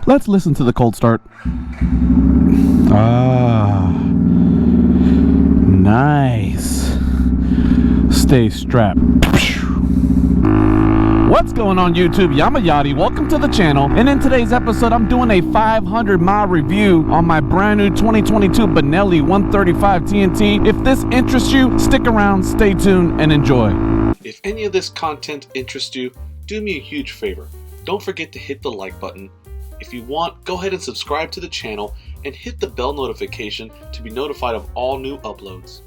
Let's listen to the cold start. Ah, nice. Stay strapped. What's going on YouTube? Yamayati, welcome to the channel, and in today's episode I'm doing a 500-mile review on my brand new 2022 Benelli 135 TNT. If this interests you, stick around, stay tuned, and enjoy. If any of this content interests you, do me a huge favor. Don't forget to hit the like button. If you want, go ahead and subscribe to the channel and hit the bell notification to be notified of all new uploads.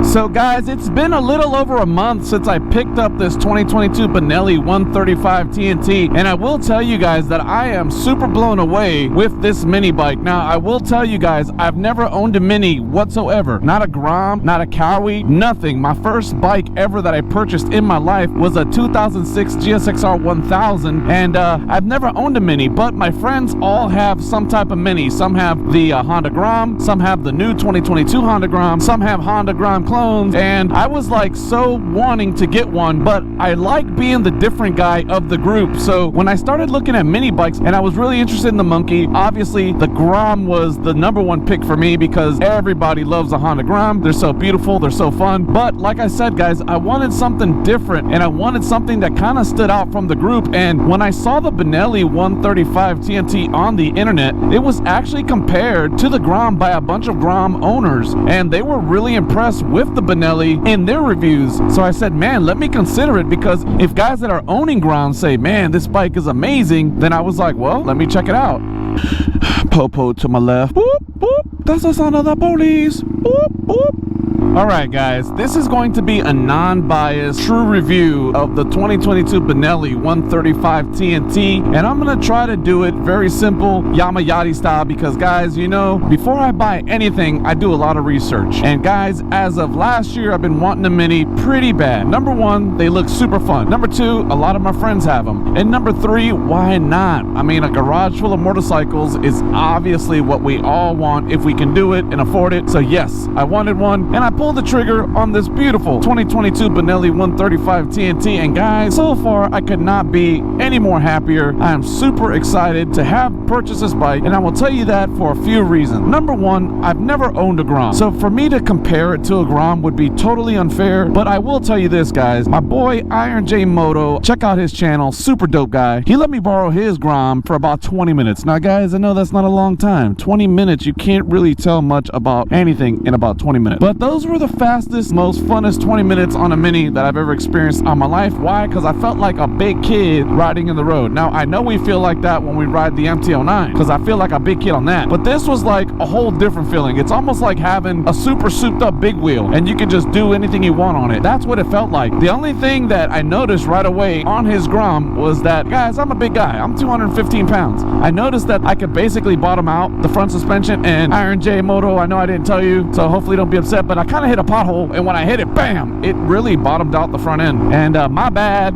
So guys, it's been a little over a month since I picked up this 2022 Benelli 135 TNT, and I will tell you guys that I am super blown away with this mini bike. Now, I will tell you guys, I've never owned a mini whatsoever. Not a Grom, not a Cowie, nothing. My first bike ever that I purchased in my life was a 2006 GSXR 1000, and I've never owned a mini, but my friends all have some type of mini. Some have the Honda Grom, some have the new 2022 Honda Grom, some have Honda Grom clones, and I was like so wanting to get one, but I like being the different guy of the group. So when I started looking at mini bikes, and I was really interested in the Monkey, obviously the Grom was the #1 pick for me because everybody loves the Honda Grom. They're so beautiful, they're so fun. But like I said, guys, I wanted something different, and I wanted something that kind of stood out from the group. And when I saw the Benelli 135 TNT on the internet, it was actually compared to the Grom by a bunch of Grom owners, and they were really impressed with the Benelli in their reviews. So I said, man, let me consider it, because if guys that are owning Groms say, man, this bike is amazing, then I was like, well, let me check it out. Popo to my left. Boop, boop. That's the sound of the police. Boop, boop. Alright guys, this is going to be a non-biased, true review of the 2022 Benelli 135 TNT, and I'm going to try to do it very simple, Yamayati style, because guys, you know, before I buy anything, I do a lot of research. And guys, as of last year, I've been wanting a mini pretty bad. Number one, they look super fun. Number two, a lot of my friends have them. And number three, why not? I mean, a garage full of motorcycles is obviously what we all want if we can do it and afford it. So yes, I wanted one, and I pulled the trigger on this beautiful 2022 Benelli 135 TNT, and guys, so far I could not be any more happier. I am super excited to have purchased this bike, and I will tell you that for a few reasons. Number one, I've never owned a Grom, so for me to compare it to a Grom would be totally unfair. But I will tell you this, guys, my boy Iron J Moto, check out his channel, super dope guy. He let me borrow his Grom for about 20 minutes. Now guys, I know that's not a long time. 20 minutes, you can't really tell much about anything in about 20 minutes, but those were the fastest, most funnest 20 minutes on a mini that I've ever experienced on my life. Why? Because I felt like a big kid riding in the road. Now I know we feel like that when we ride the MT-09, because I feel like a big kid on that, but this was like a whole different feeling. It's almost like having a super souped up big wheel, and you can just do anything you want on it. That's what it felt like. The only thing that I noticed right away on his Grom was that, guys, I'm a big guy, I'm 215 pounds. I noticed that I could basically bottom out the front suspension, and Iron J Moto, I know I didn't tell you, so hopefully don't be upset, but I kind of hit a pothole, and when I hit it, bam, it really bottomed out the front end. And my bad,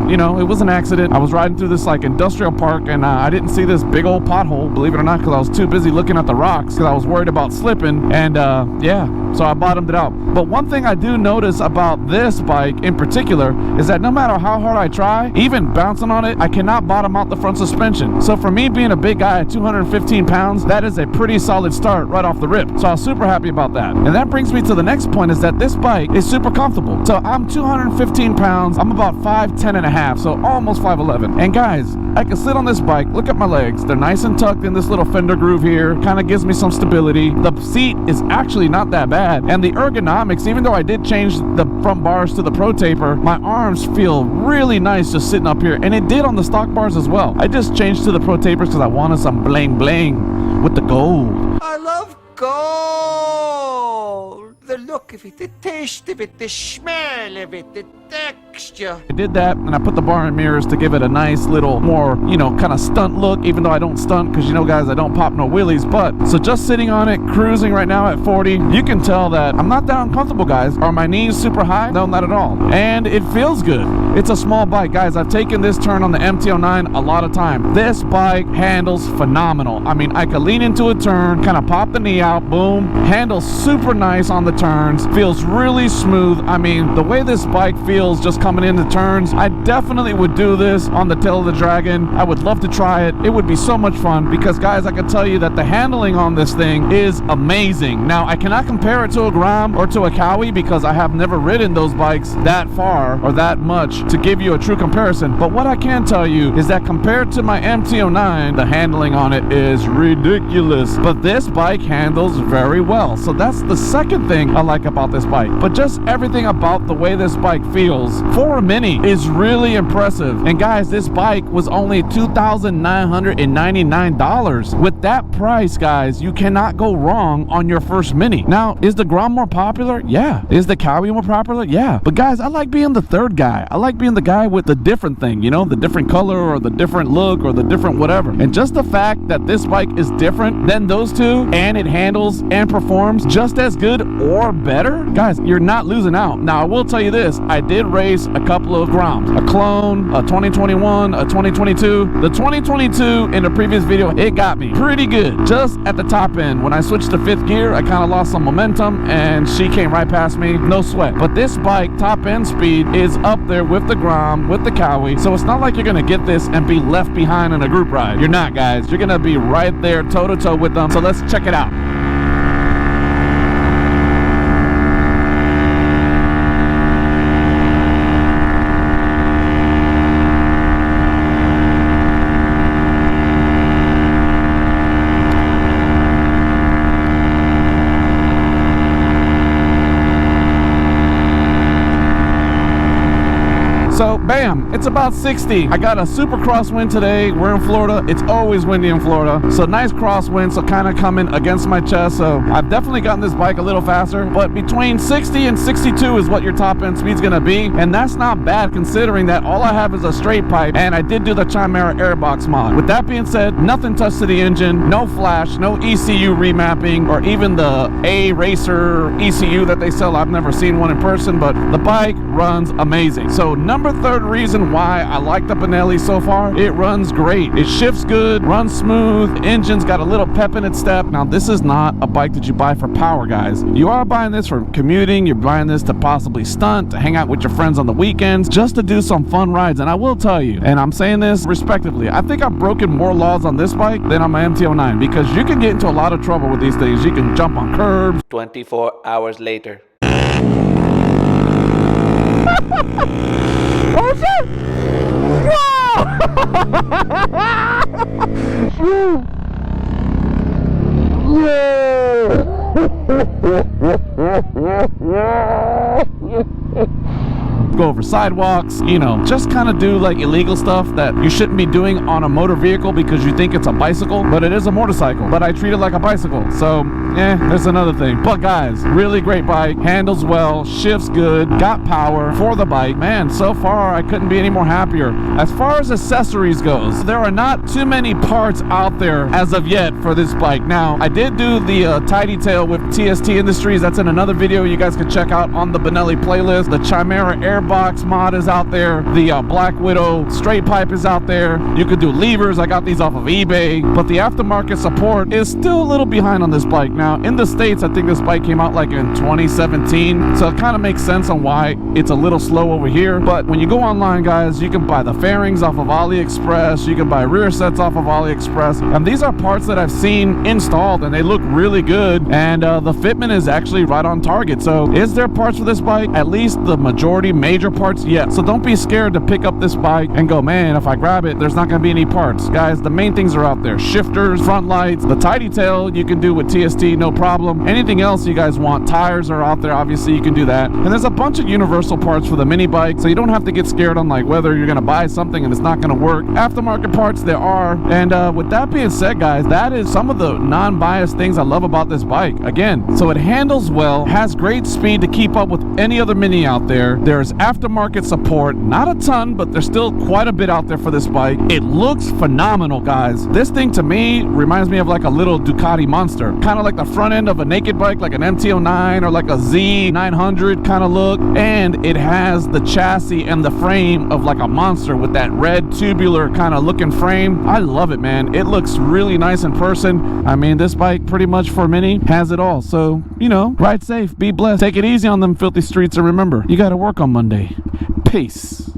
you know, it was an accident. I was riding through this like industrial park, and I didn't see this big old pothole, believe it or not, because I was too busy looking at the rocks because I was worried about slipping. And yeah, so I bottomed it out. But one thing I do notice about this bike in particular is that no matter how hard I try, even bouncing on it, I cannot bottom out the front suspension. So for me being a big guy at 215 pounds, that is a pretty solid start right off the rip. So I was super happy about that. And that brings me to the next point, is that this bike is super comfortable. So I'm 215 pounds, I'm about 5'10 and a half, so almost 5'11. And guys, I can sit on this bike, look at my legs, they're nice and tucked in this little fender groove here, kind of gives me some stability. The seat is actually not that bad, and the ergonomics, even though I did change the front bars to the Pro Taper, my arms feel really nice just sitting up here, and it did on the stock bars as well. I just changed to the Pro Tapers because I wanted some bling bling with the gold. I love gold. The look of it, the taste of it, the smell of it, the texture. I did that, and I put the bar and mirrors to give it a nice little more, you know, kind of stunt look, even though I don't stunt because, you know, guys, I don't pop no wheelies. But so just sitting on it, cruising right now at 40, you can tell that I'm not that uncomfortable, guys. Are my knees super high? No, not at all. And it feels good. It's a small bike, guys. I've taken this turn on the MT-09 a lot of time. This bike handles phenomenal. I mean, I could lean into a turn, kind of pop the knee out, boom, handles super nice on the turns, feels really smooth. I mean, the way this bike feels feels just coming into turns. I definitely would do this on the Tail of the Dragon. I would love to try it. It would be so much fun because, guys, I can tell you that the handling on this thing is amazing. Now, I cannot compare it to a Grom or to a Cowie because I have never ridden those bikes that far or that much to give you a true comparison. But what I can tell you is that compared to my MT-09, the handling on it is ridiculous. But this bike handles very well. So that's the second thing I like about this bike. But just everything about the way this bike feels for a Mini is really impressive. And guys, this bike was only $2,999. With that price, guys, you cannot go wrong on your first Mini. Now, is the Grom more popular? Yeah. Is the Cowie more popular? Yeah. But guys, I like being the third guy. I like being the guy with the different thing, you know, the different color or the different look or the different whatever. And just the fact that this bike is different than those two and it handles and performs just as good or better, guys, you're not losing out. Now, I will tell you this. I did race a couple of Groms, a Clone, a 2021, a 2022. The 2022 in the previous video, it got me pretty good. Just at the top end, when I switched to fifth gear, I kind of lost some momentum and she came right past me, no sweat. But this bike, top end speed, is up there with the Grom, with the Cowie. So it's not like you're gonna get this and be left behind in a group ride. You're not, guys. You're gonna be right there toe to toe with them. So let's check it out. So, bam, it's about 60. I got a super crosswind today. We're in Florida. It's always windy in Florida. So nice crosswind, so kind of coming against my chest. So I've definitely gotten this bike a little faster, but between 60 and 62 is what your top end speed's gonna be. And that's not bad considering that all I have is a straight pipe and I did do the Chimera Airbox mod. With that being said, nothing touched to the engine, no flash, no ECU remapping, or even the A Racer ECU that they sell. I've never seen one in person, but the bike runs amazing. So number third reason why I like the Benelli so far, it runs great. It shifts good, runs smooth, the engine's got a little pep in its step. Now, this is not a bike that you buy for power, guys. You are buying this for commuting, you're buying this to possibly stunt, to hang out with your friends on the weekends, just to do some fun rides. And I will tell you, and I'm saying this respectively, I think I've broken more laws on this bike than on my MT-09 because you can get into a lot of trouble with these things. You can jump on curbs. 24 hours later. Oh shit! Go over sidewalks, you know, just kind of do like illegal stuff that you shouldn't be doing on a motor vehicle because you think it's a bicycle, but it is a motorcycle. But I treat it like a bicycle, so there's another thing. But guys, really great bike, handles well, shifts good, got power for the bike. Man, so far I couldn't be any more happier. As far as accessories goes, there are not too many parts out there as of yet for this bike. Now, I did do the tidy tail with TST Industries. That's in another video you guys can check out on the Benelli playlist. The Chimera Airbox mod is out there. The Black Widow straight pipe is out there. You could do levers. I got these off of eBay. But the aftermarket support is still a little behind on this bike. Now, in the States, I think this bike came out like in 2017. So it kind of makes sense on why it's a little slow over here. But when you go online, guys, you can buy the fairings off of AliExpress. You can buy rear sets off of AliExpress. And these are parts that I've seen installed and they look really good. And the fitment is actually right on target. So is there parts for this bike? At least the majority, major parts, yes. So don't be scared to pick up this bike and go, man, if I grab it, there's not going to be any parts. Guys, the main things are out there. Shifters, front lights, the tidy tail you can do with TST, no problem. Anything else you guys want, tires are out there, obviously you can do that. And there's a bunch of universal parts for the mini bike, so you don't have to get scared on like whether you're going to buy something and it's not going to work. Aftermarket parts there are. And with that being said, guys, that is some of the non-biased things I love about this bike. Again, so it handles well, has great speed to keep up with any other mini out there. There's aftermarket support, not a ton, but there's still quite a bit out there for this bike. It looks phenomenal, guys. This thing to me reminds me of like a little Ducati Monster, kind of like the front end of a naked bike, like an MT-09 or like a Z900 kind of look. And it has the chassis and the frame of like a Monster with that red tubular kind of looking frame. I love it, man. It looks really nice in person. I mean, this bike pretty much for mini has it all. So, you know, ride safe, be blessed, take it easy on them filthy streets, and remember, you got to work on Monday. Peace.